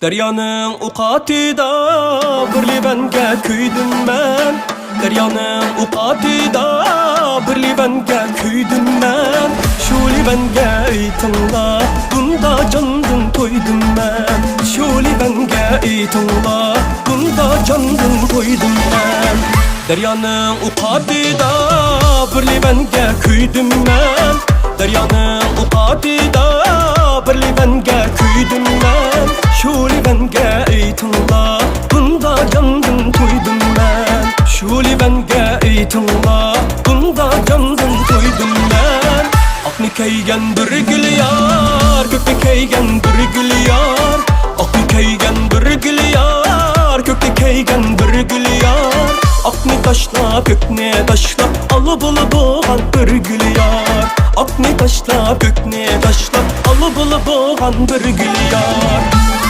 Deryanın uqatida birli banga kuydim men. Deryanın uqatida birli banga kuydim men. Şuli banga aytingla bunda jandın toydum men. Şuli banga aytingla bunda jandın toydum men. Deryanın uqatida birli banga kuydim men. Deryanın uqatida birli banga kuydim men. Şuli banga aytingla bunda jandın toydum men. Şuli banga aytingla bunda jandın toydum men. Akni kaygan bir gül yar, kökte kaygan bir gül yar. Akni kaygan bir gül yar, kökte kaygan bir gül yar. Akni taşla kökne taşla alı bulu boğan bir gül yar. Akni taşla kökne taşla alı bulu boğan bir gül yar.